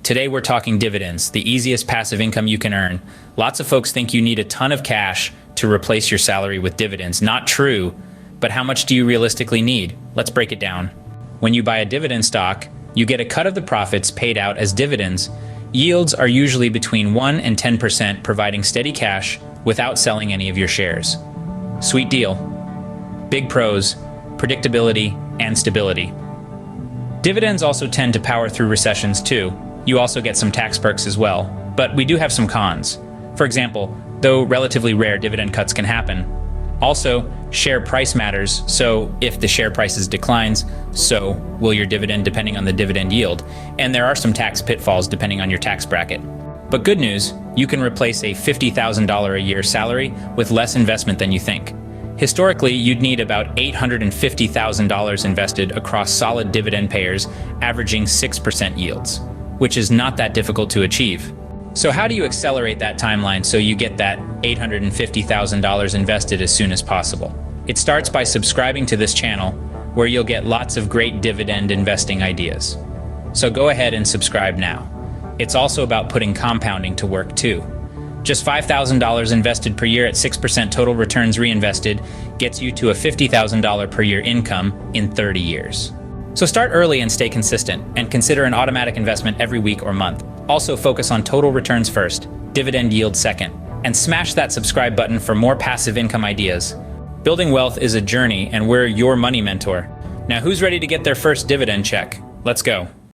Today we're talking dividends, the easiest passive income you can earn. Lots of folks think you need a ton of cash to replace your salary with dividends. Not true, but how much do you realistically need? Let's break it down. When you buy a dividend stock, you get a cut of the profits paid out as dividends. Yields are usually between 1 and 10%, providing steady cash without selling any of your shares. Sweet deal. Big pros: predictability and stability. Dividends also tend to power through recessions too. You also get some tax perks as well, but we do have some cons. For example, though relatively rare, dividend cuts can happen. Also, share price matters, so if the share prices declines, so will your dividend depending on the dividend yield. And there are some tax pitfalls depending on your tax bracket. But good news, you can replace a $50,000 a year salary with less investment than you think. Historically, you'd need about $850,000 invested across solid dividend payers, averaging 6% yields, which is not that difficult to achieve. So how do you accelerate that timeline so you get that $850,000 invested as soon as possible? It starts by subscribing to this channel, where you'll get lots of great dividend investing ideas. So go ahead and subscribe now. It's also about putting compounding to work too. Just $5,000 invested per year at 6% total returns reinvested gets you to a $50,000 per year income in 30 years. So start early and stay consistent, and consider an automatic investment every week or month. Also focus on total returns first, dividend yield second, and smash that subscribe button for more passive income ideas. Building wealth is a journey, and we're your money mentor. Now who's ready to get their first dividend check? Let's go.